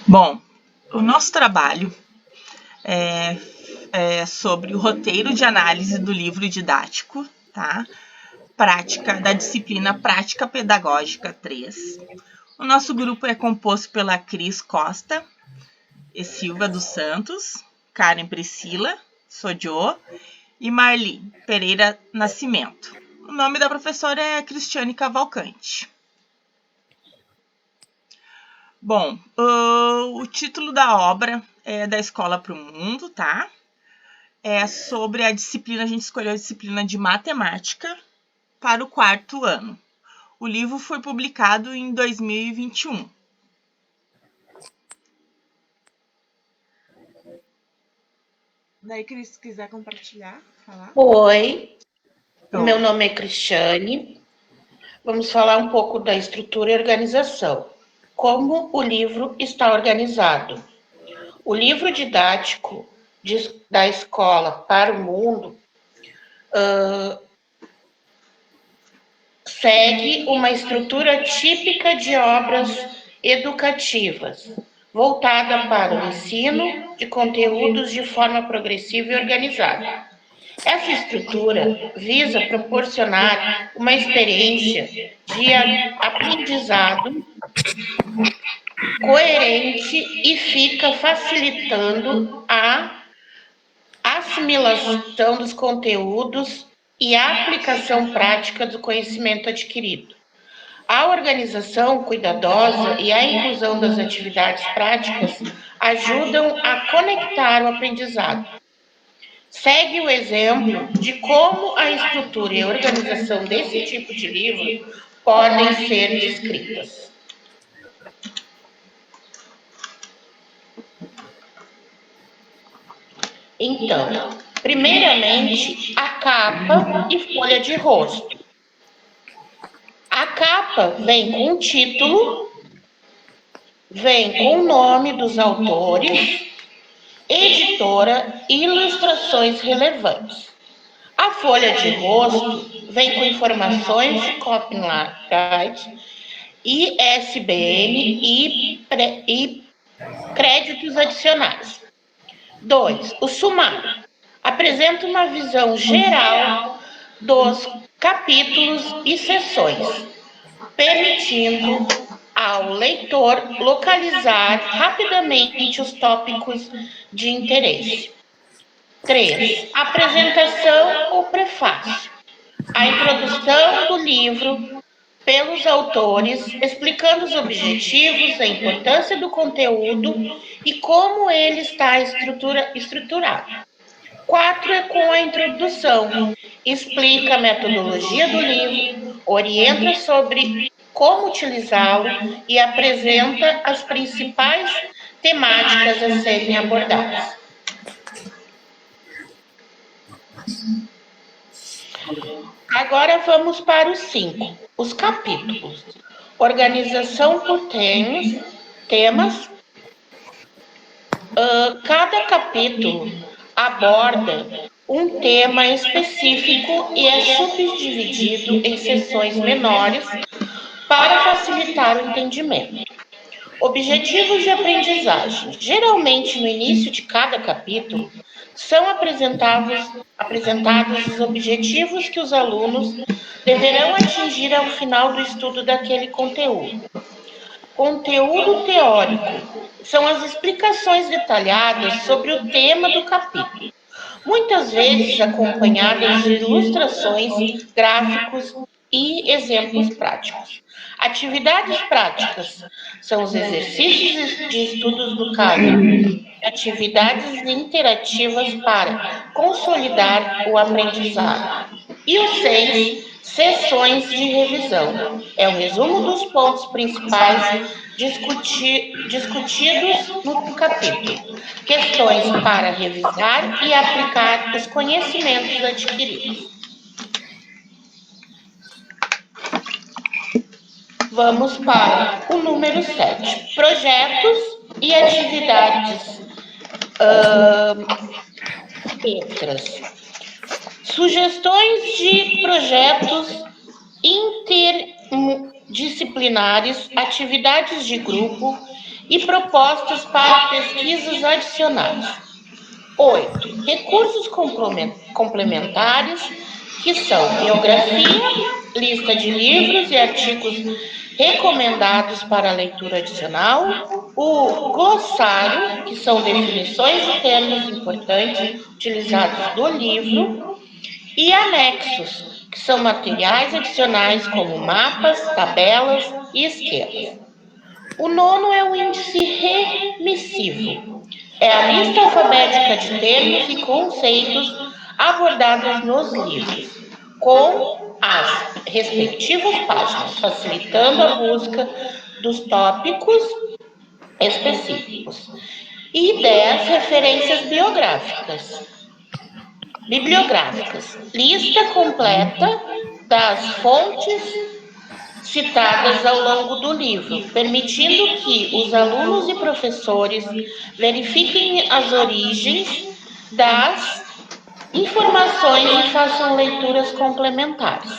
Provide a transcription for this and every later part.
Bom, o nosso trabalho é sobre o roteiro de análise do livro didático, tá? Prática da disciplina Prática Pedagógica 3. O nosso grupo é composto pela Cris Costa e Silva dos Santos, Karen Priscila Sodiô e Marli Pereira Nascimento. O nome da professora é Cristiane Cavalcante. Bom, o título da obra é Da Escola para o Mundo, tá? É sobre a disciplina, a gente escolheu a disciplina de matemática para o 4º ano. O livro foi publicado em 2021. Daí, Cris, se quiser compartilhar, falar. Oi, meu nome é Cristiane. Vamos falar um pouco da estrutura e organização. Como o livro está organizado. O livro didático da Escola para o Mundo segue uma estrutura típica de obras educativas, voltada para o ensino de conteúdos de forma progressiva e organizada. Essa estrutura visa proporcionar uma experiência de aprendizado coerente e fica facilitando a assimilação dos conteúdos e a aplicação prática do conhecimento adquirido. A organização cuidadosa e a inclusão das atividades práticas ajudam a conectar o aprendizado. Segue o exemplo de como a estrutura e a organização desse tipo de livro podem ser descritas. Então, primeiramente, a capa e folha de rosto. A capa vem com o título, vem com o nome dos autores, editora e ilustrações relevantes. A folha de rosto vem com informações de copyright, ISBN e créditos adicionais. 2. O sumário. Apresenta uma visão geral dos capítulos e seções, permitindo ao leitor localizar rapidamente os tópicos de interesse. 3. Apresentação ou prefácio. A introdução do livro pelos autores, explicando os objetivos, a importância do conteúdo e como ele está estruturado. 4 é com a introdução. Explica a metodologia do livro, orienta sobre como utilizá-lo e apresenta as principais temáticas a serem abordadas. Agora vamos para os 5, os capítulos. Organização por temas. Cada capítulo aborda um tema específico e é subdividido em seções menores para facilitar o entendimento. Objetivos de aprendizagem. Geralmente, no início de cada capítulo, são apresentados os objetivos que os alunos deverão atingir ao final do estudo daquele conteúdo. Conteúdo teórico. São as explicações detalhadas sobre o tema do capítulo, muitas vezes acompanhadas de ilustrações, gráficos e exemplos práticos. Atividades práticas são os exercícios de estudos do caso, atividades interativas para consolidar o aprendizado. E o 6, sessões de revisão. É o resumo dos pontos principais discutidos no capítulo. Questões para revisar e aplicar os conhecimentos adquiridos. Vamos para o número 7. Projetos e atividades extras. Sugestões de projetos disciplinares, atividades de grupo e propostas para pesquisas adicionais. 8. Recursos complementares, que são biografia, lista de livros e artigos recomendados para leitura adicional, o glossário, que são definições de termos importantes utilizados no livro, e anexos, que são materiais adicionais como mapas, tabelas e esquemas. O 9 é o índice remissivo. É a lista alfabética de termos e conceitos abordados nos livros, com as respectivas páginas, facilitando a busca dos tópicos específicos. E 10, referências bibliográficas. Lista completa das fontes citadas ao longo do livro, permitindo que os alunos e professores verifiquem as origens das informações e façam leituras complementares.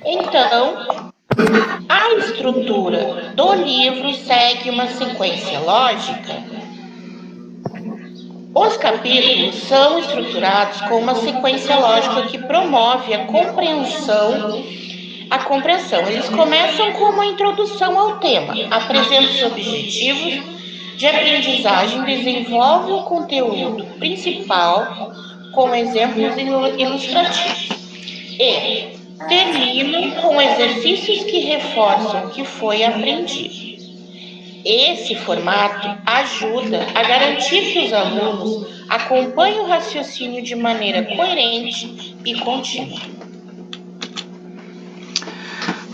Então, a estrutura do livro segue uma sequência lógica. Os capítulos são estruturados com uma sequência lógica que promove a compreensão. Eles começam com uma introdução ao tema, apresentam os objetivos de aprendizagem, desenvolve o conteúdo principal com exemplos ilustrativos e terminam com exercícios que reforçam o que foi aprendido. Esse formato ajuda a garantir que os alunos acompanhem o raciocínio de maneira coerente e contínua.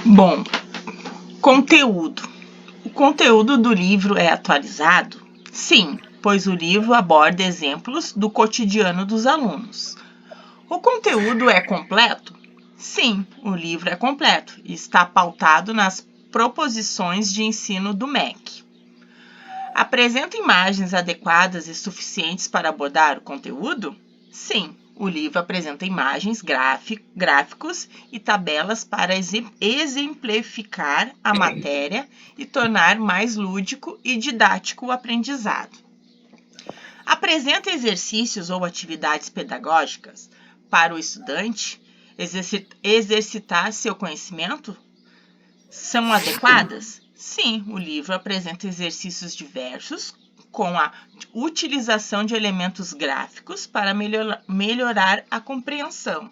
Bom, conteúdo. O conteúdo do livro é atualizado? Sim, pois o livro aborda exemplos do cotidiano dos alunos. O conteúdo é completo? Sim, o livro é completo e está pautado nas proposições de ensino do MEC. Apresenta imagens adequadas e suficientes para abordar o conteúdo? Sim, o livro apresenta imagens, gráficos e tabelas para exemplificar a matéria e tornar mais lúdico e didático o aprendizado. Apresenta exercícios ou atividades pedagógicas para o estudante exercitar seu conhecimento? São adequadas? Sim, o livro apresenta exercícios diversos com a utilização de elementos gráficos para melhorar a compreensão.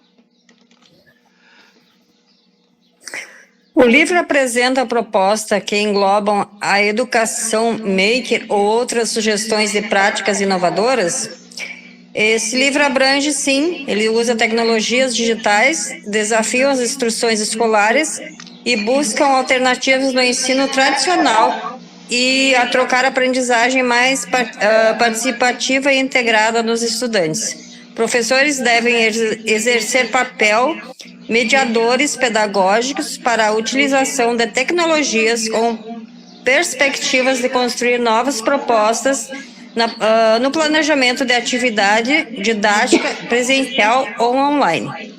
O livro apresenta a proposta que englobam a educação maker ou outras sugestões de práticas inovadoras? Esse livro abrange, sim, ele usa tecnologias digitais, desafia as instruções escolares e buscam alternativas no ensino tradicional e a trocar a aprendizagem mais participativa e integrada nos estudantes. Professores devem exercer papel mediadores pedagógicos para a utilização de tecnologias com perspectivas de construir novas propostas no planejamento de atividade didática presencial ou online.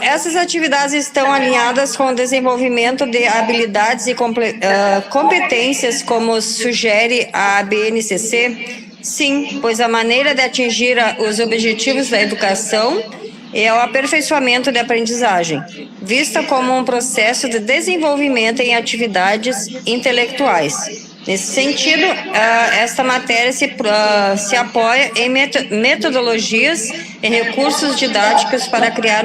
Essas atividades estão alinhadas com o desenvolvimento de habilidades e competências, como sugere a BNCC? Sim, pois a maneira de atingir os objetivos da educação é o aperfeiçoamento da aprendizagem, vista como um processo de desenvolvimento em atividades intelectuais. Nesse sentido, esta matéria se apoia em metodologias e recursos didáticos para criar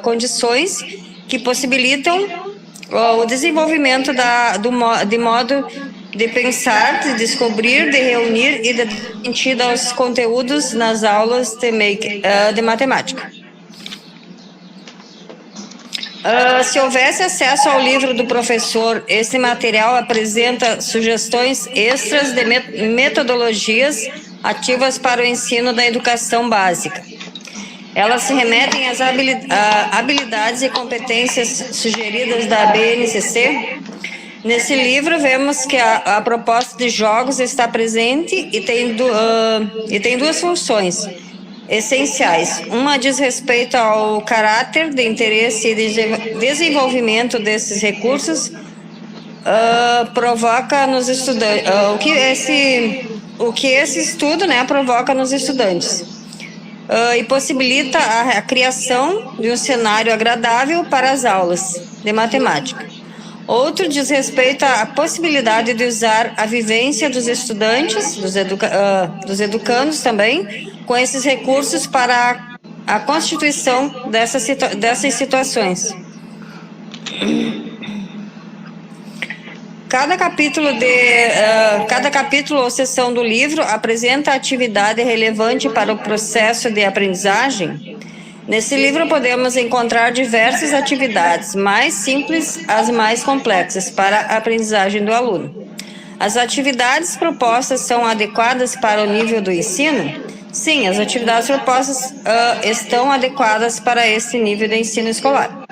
condições que possibilitam o desenvolvimento de modo de pensar, de descobrir, de reunir e de dar sentido aos conteúdos nas aulas de matemática. Se houvesse acesso ao livro do professor, esse material apresenta sugestões extras de metodologias ativas para o ensino da educação básica. Elas se remetem às habilidades e competências sugeridas da BNCC. Nesse livro, vemos que a proposta de jogos está presente e tem duas funções essenciais. Uma diz respeito ao caráter de interesse e de desenvolvimento desses recursos, provoca nos estudantes, o que esse estudo, né, provoca nos estudantes. E possibilita a criação de um cenário agradável para as aulas de matemática. Outro diz respeito à possibilidade de usar a vivência dos estudantes, dos educandos também, com esses recursos para a constituição dessas situações. Cada capítulo ou seção do livro apresenta atividade relevante para o processo de aprendizagem. Nesse livro podemos encontrar diversas atividades, mais simples às mais complexas, para a aprendizagem do aluno. As atividades propostas são adequadas para o nível do ensino? Sim, as atividades propostas estão adequadas para esse nível de ensino escolar.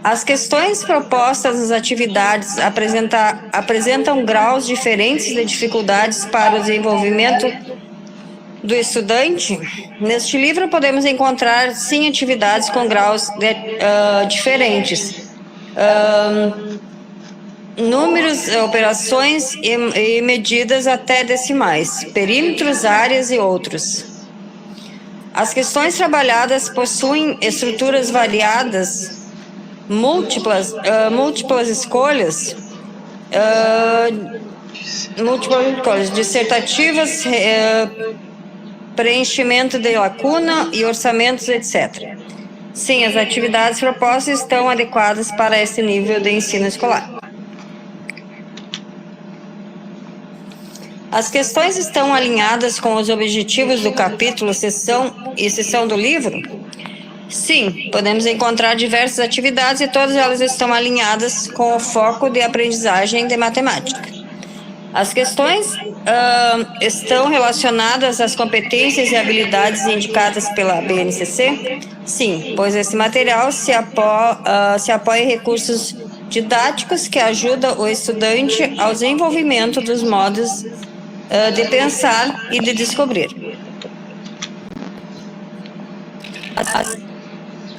As questões propostas nas atividades apresentam graus diferentes de dificuldades para o desenvolvimento do estudante. Neste livro podemos encontrar, sim, atividades com graus diferentes. Números, operações e medidas até decimais, perímetros, áreas e outros. As questões trabalhadas possuem estruturas variadas, múltiplas escolhas, dissertativas, preenchimento de lacuna e orçamentos, etc. Sim, as atividades propostas estão adequadas para esse nível de ensino escolar. As questões estão alinhadas com os objetivos do capítulo, seção do livro? Sim, podemos encontrar diversas atividades e todas elas estão alinhadas com o foco de aprendizagem de matemática. As questões estão relacionadas às competências e habilidades indicadas pela BNCC? Sim, pois esse material se apoia em recursos didáticos que ajudam o estudante ao desenvolvimento dos modos de pensar e de descobrir.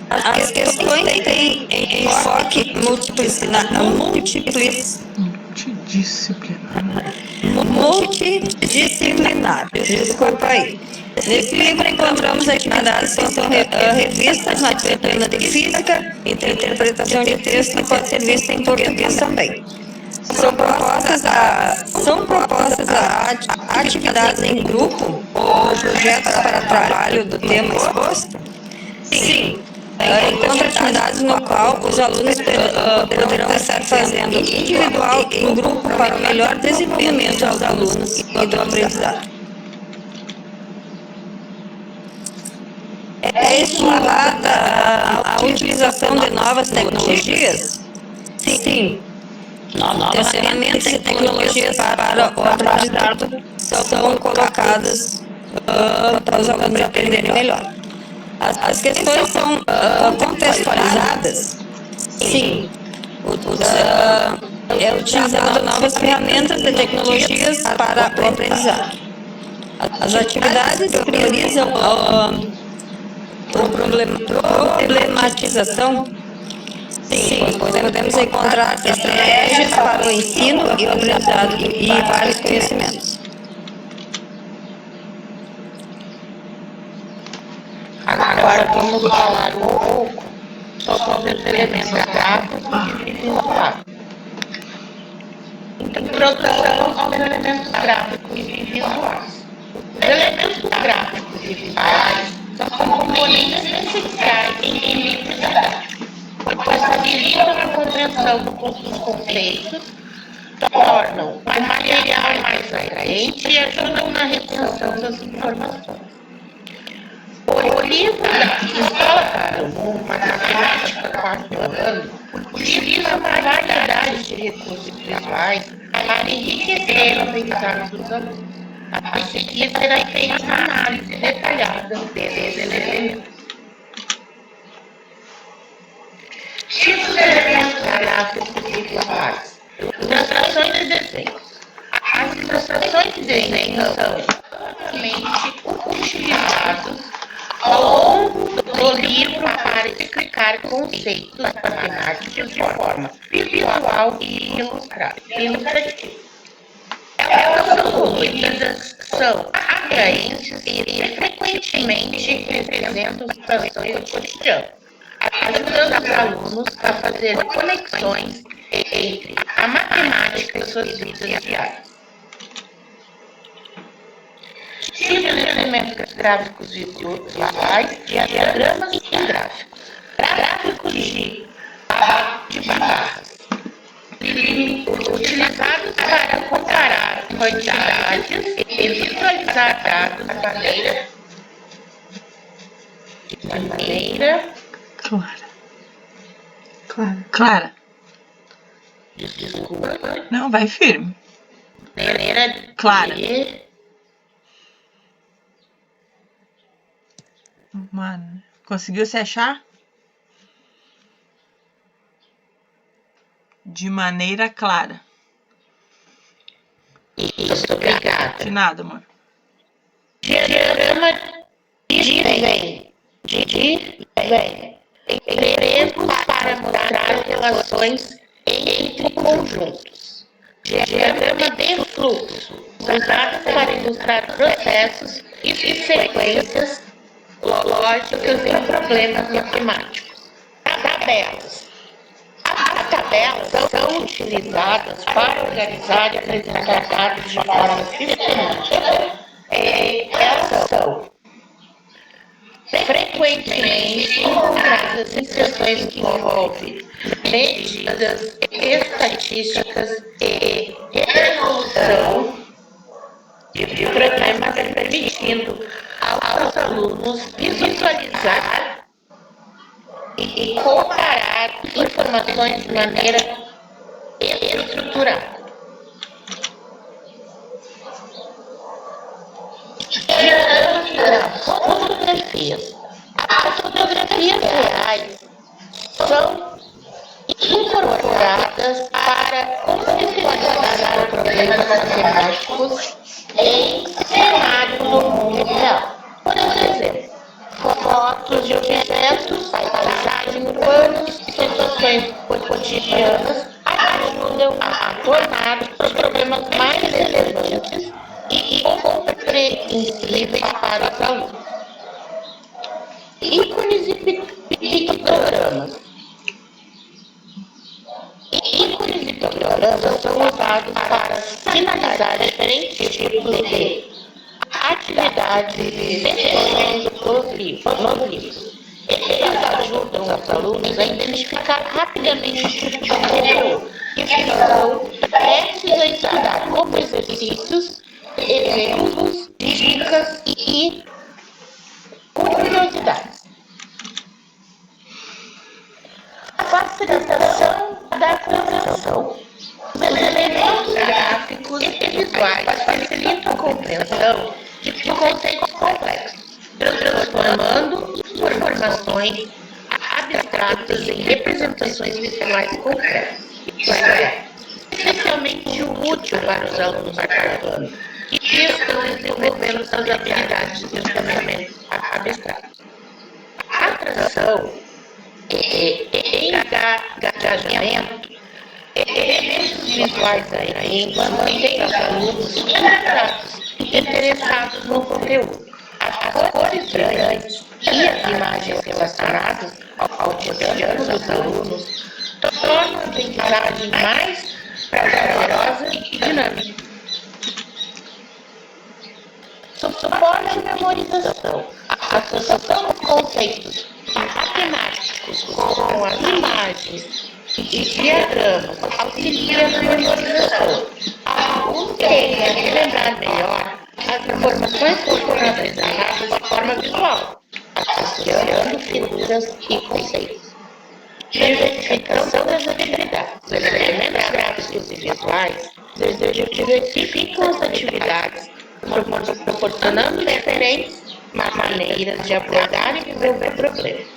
As questões têm enfoque multidisciplinar. Desculpa aí. Nesse livro encontramos atividades que são revistas na disciplina de física, interpretação de texto, que pode ser vista em português também. São propostas a atividades em grupo ou projetos para trabalho do tema exposto? Sim. Encontra atividades no qual os alunos poderão estar fazendo individual e em grupo para o melhor desenvolvimento dos alunos e do aprendizado. É estimulada a utilização de novas tecnologias? Sim. Novas ferramentas e tecnologias para o aprendizado são colocadas para os alunos aprenderem melhor. As questões são contextualizadas? Sim. É utilizando novas ferramentas e tecnologias para o aprendizado. As atividades priorizam a problematização? Sim, podemos encontrar estratégias para o ensino e o aprendizado e vários conhecimentos. Agora vamos falar um pouco sobre os elementos gráficos e visuais. Introdução aos elementos gráficos e visuais. Os elementos gráficos e visuais são componentes essenciais em livros didáticos, pois facilitam a compreensão dos conceitos, tornam o material mais atraente e ajudam na retenção das informações. O livro da Escola para o Mundo, Matemática, quarto ano, utiliza uma variedade de recursos visuais para enriquecer o aprendizado dos alunos. A seguir será feita uma análise detalhada desses elementos. Tipos de gráficos visuais. Ilustrações de desenho. As ilustrações de desenho são amplamente utilizadas ao longo do livro para explicar conceitos matemáticos de forma visual e ilustrativa. Elas são coloridas, são atraentes e frequentemente representam situações do cotidiano, ajudando os alunos a fazer conexões entre a matemática e suas vidas diárias. Tipos de elementos gráficos visuais, diagramas e gráficos. Gráficos de barras, utilizados para comparar quantidades e visualizar dados de maneira Clara. Desculpa. Não, vai firme. Maneira Clara. de Mano, conseguiu se achar? De maneira clara. Isso, obrigada. De nada, mano. Diagrama de desenho. Exemplos para mostrar relações entre conjuntos. Diagrama de fluxo. Usados para ilustrar processos e sequências lógicas em problemas matemáticos. Tabelas. As tabelas são utilizadas para organizar e apresentar dados de forma sistemática. Elas são frequentemente encontradas em sessões que envolvem medidas estatísticas e resolução de problemas, permitindo aos alunos visualizar e comparar informações de maneira estruturada. Fotografias. As fotografias reais são incorporadas para conceptualizar problemas matemáticos em cenários do mundo real. Por exemplo, fotos de objetos, paisagens urbanas e situações cotidianas ajudam a tornar os problemas mais relevantes e compreensíveis para os alunos. Ícones e pictogramas. Ícones e pictogramas são usados para sinalizar diferentes tipos de atividades e sessões nos livros. Eles ajudam os alunos a identificar rapidamente o tipo de conteúdo que são prestes a estudar, como exercícios, exemplos, dicas e curiosidades. A facilitação da compreensão. Os elementos gráficos e visuais facilitam a compreensão de conceitos complexos, transformando informações abstratas em representações visuais concretas. Isso é especialmente útil para os alunos acadêmicos que estão desenvolvendo suas habilidades de pensamento abstrato. A atração e engajamento, elementos visuais ainda mantêm os alunos interessados no conteúdo. As cores brilhantes e as imagens relacionadas ao cotidiano dos alunos tornam a aprendizagem mais prazerosa e dinâmica. Suporte e memorização. A associação de conceitos matemáticos com as imagens e diagramas auxilia na memorização. Alunos tendem a relembrar melhor as informações que foram apresentadas de forma visual, associando figuras e conceitos. Diversificação das atividades. Os elementos gráficos e visuais diversificam as atividades, proporcionando diferentes maneiras de abordar e resolver problemas.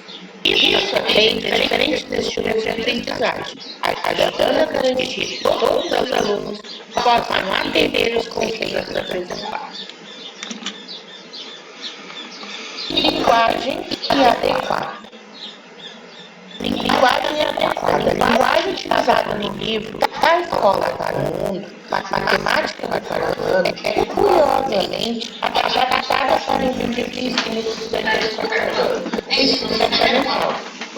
Isso atende a diferentes estilos de aprendizagem, ajudando a garantir que todos os alunos possam entender os conceitos apresentados. Linguagem inadequada. Linguagem inadequada. A linguagem utilizada no livro da Escola para o Mundo, Matemática para o Ano, é curiosamente adaptada para o nível de ensino dos estudantes do ensino fundamental.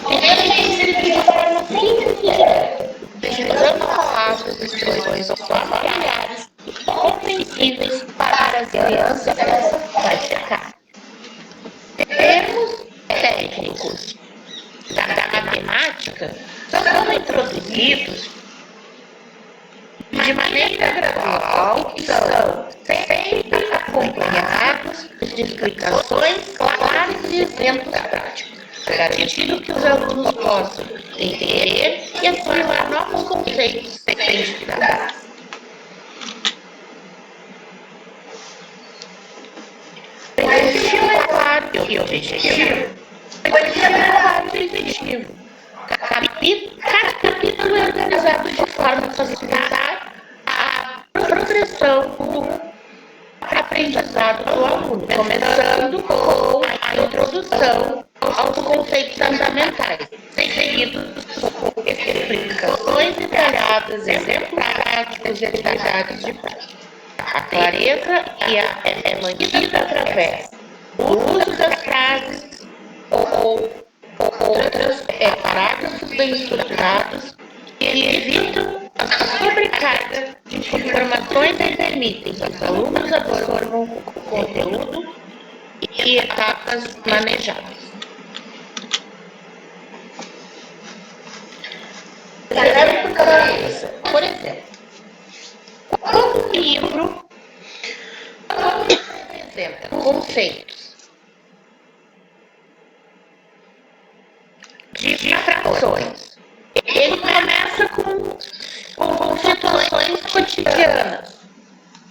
Escrito de forma simples e direta, utilizando palavras e expressões familiares e compreensíveis para as crianças dessa faixa etária. Termos técnicos da matemática são introduzidos de maneira gradual e são sempre acompanhados de explicações claras e exemplos práticos, garantindo que os alunos possam entender e assimilar novos conceitos sem dificuldade. O estilo é claro e objetivo. Cada capítulo é organizado de forma a facilitar a progressão do aprendizado do aluno, começando com a introdução aos conceitos fundamentais, seguidos por explicações detalhadas, exemplos práticos e atividades de prática. A clareza é mantida através do uso das frases ou outros parágrafos bem estruturados que evitam a sobrecarga de informações e permitem que os alunos absorvam o conteúdo e etapas manejadas. Por exemplo, quando o livro apresenta conceitos de frações, ele começa com situações cotidianas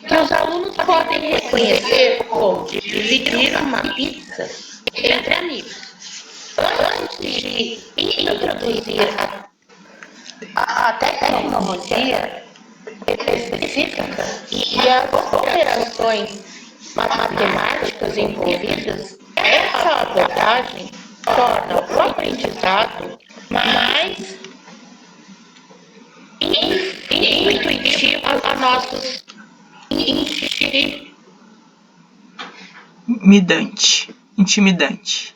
que os alunos podem reconhecer como dividir uma pizza entre amigos. Antes de introduzir a tecnologia específica e as operações matemáticas envolvidas, essa abordagem torna o aprendizado mais intuitivo a nossos intimidante.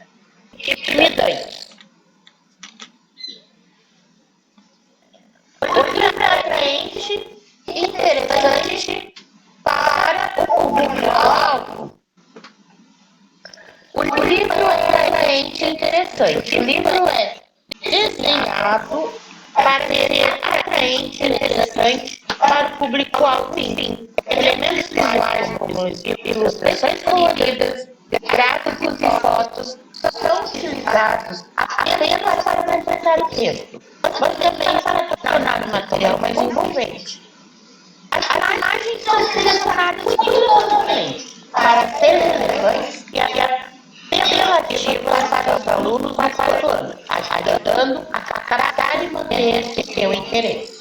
O livro é atraente e interessante para o público-alvo. O livro é atraente e interessante. O livro é desenhado para ser atraente e interessante para o público-alvo. Elementos visuais como ilustrações coloridas, gráficos e fotos são utilizados apenas para completar o texto, mas também para tornar o material mais envolvente. As imagens são selecionadas cuidadosamente para serem relevantes e apelativas para os alunos do quarto ano, ajudando a captar e manter seu interesse.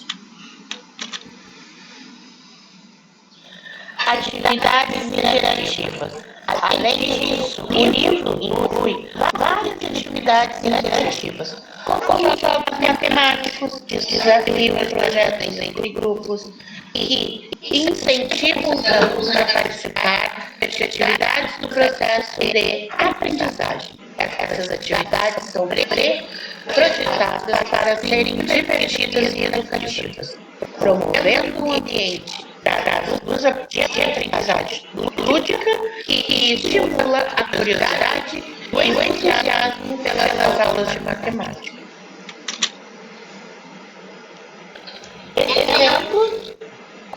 Atividades interativas. Além disso, o livro inclui várias atividades interativas, como jogos matemáticos, desafios e projetos entre grupos, que incentivam os alunos a participar de atividades do processo de aprendizagem. Essas atividades são projetadas para serem divertidas e educativas, promovendo um ambiente de aprendizagem lúdica que estimula a curiosidade e o entusiasmo pelas aulas de matemática. Exemplos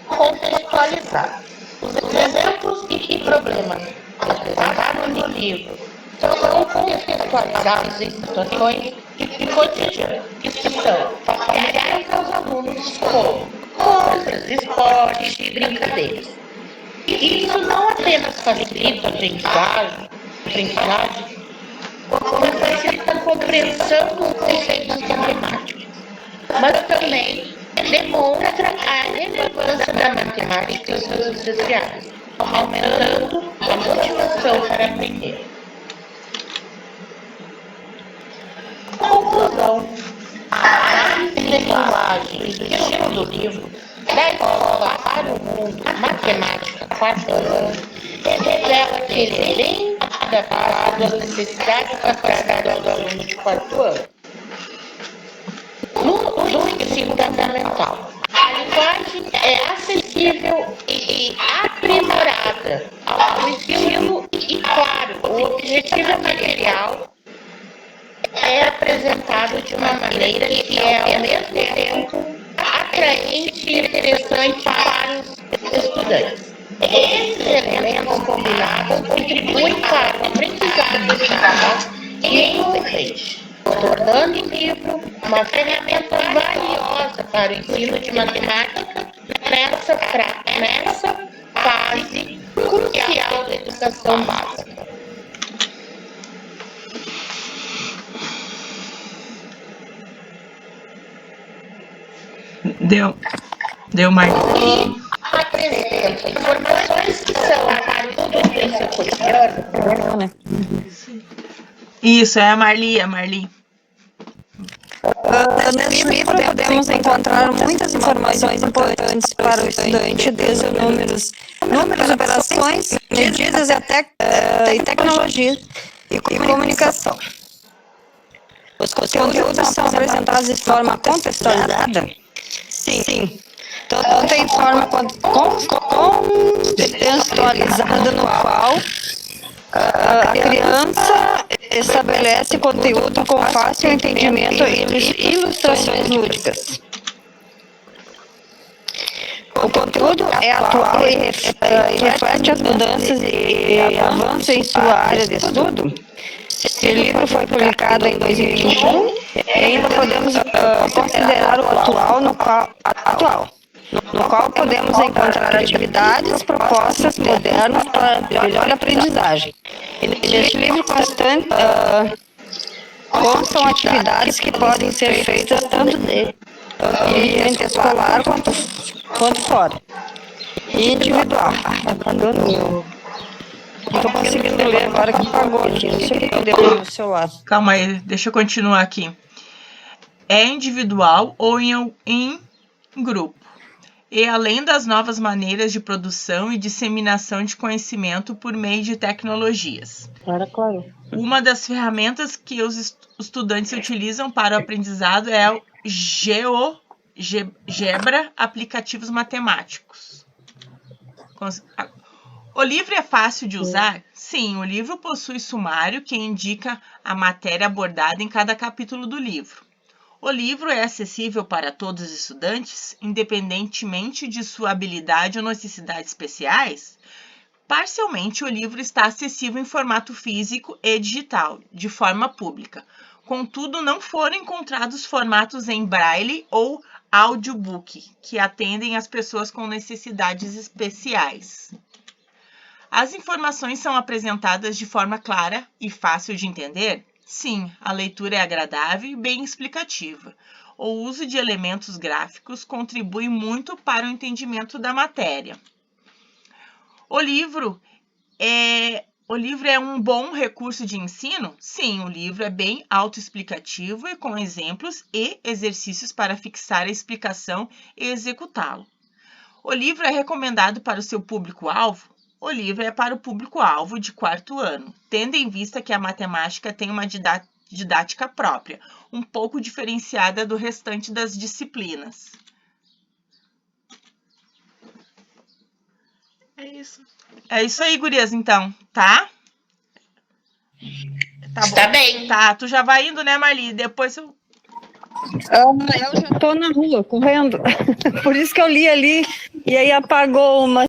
contextualizados. Os exemplos e problemas apresentados no livro são contextualizados em situações de cotidiano, que são familiares aos alunos como compras, esportes e brincadeiras. E isso não apenas facilita a aprendizagem, pois facilita a compreensão dos conceitos matemáticos, mas também demonstra a relevância da matemática em suas sociais, aumentando a motivação para aprender. Conclusão: a análise de linguagem e do estilo do livro da escola para o mundo matemática 4 anos revela que ele é bem adaptado às necessidades da carga do aluno de 4 anos. No ensino fundamental, a linguagem é acessível e aprimorada ao ensino e, claro, o objetivo material é apresentado de uma maneira que é, ao mesmo tempo, atraente e interessante para os estudantes. Esses elementos combinados contribuem para o aprendizado de Charles e envolvente, tornando o livro uma ferramenta valiosa para o ensino de matemática nessa fase crucial da educação básica. Deu mais. E apresenta informações que são para o estudo em seu cotidiano. Isso, é a Marli. Nesse livro podemos encontrar muitas informações importantes para o estudante, desde números, operações, medidas e tecnologia e comunicação. Os conteúdos são apresentados de forma contextualizada? Sim. Tanto em forma contextualizada, no qual a criança estabelece conteúdo com fácil entendimento e ilustrações lúdicas. O conteúdo é atual e reflete as mudanças e avanços em sua área de estudo. O livro foi publicado em 2021 e ainda podemos considerar o atual, no qual podemos encontrar atividades propostas modernas para melhor aprendizagem. E neste livro constam atividades que podem ser feitas tanto no ambiente escolar quanto fora. E individual. Abandonou. Não estou conseguindo ler agora que apagou aqui. Não sei o que deu no celular. Calma aí, deixa eu continuar aqui. É individual ou em grupo. E além das novas maneiras de produção e disseminação de conhecimento por meio de tecnologias. Claro. Uma das ferramentas que os estudantes utilizam para o aprendizado é o GeoGebra Aplicativos Matemáticos. O livro é fácil de usar? Sim, o livro possui sumário que indica a matéria abordada em cada capítulo do livro. O livro é acessível para todos os estudantes, independentemente de sua habilidade ou necessidades especiais? Parcialmente, o livro está acessível em formato físico e digital, de forma pública. Contudo, não foram encontrados formatos em braille ou audiobook, que atendem às pessoas com necessidades especiais. As informações são apresentadas de forma clara e fácil de entender? Sim, a leitura é agradável e bem explicativa. O uso de elementos gráficos contribui muito para o entendimento da matéria. O livro é um bom recurso de ensino? Sim, o livro é bem autoexplicativo e com exemplos e exercícios para fixar a explicação e executá-lo. O livro é recomendado para o seu público-alvo? O livro é para o público-alvo de 4º ano, tendo em vista que a matemática tem uma didática própria, um pouco diferenciada do restante das disciplinas. É isso aí, gurias, então, tá? Tá bom. Tá bem. Tá, tu já vai indo, né, Marli? Depois eu já estou na rua, correndo. Por isso que eu li ali, e aí apagou uma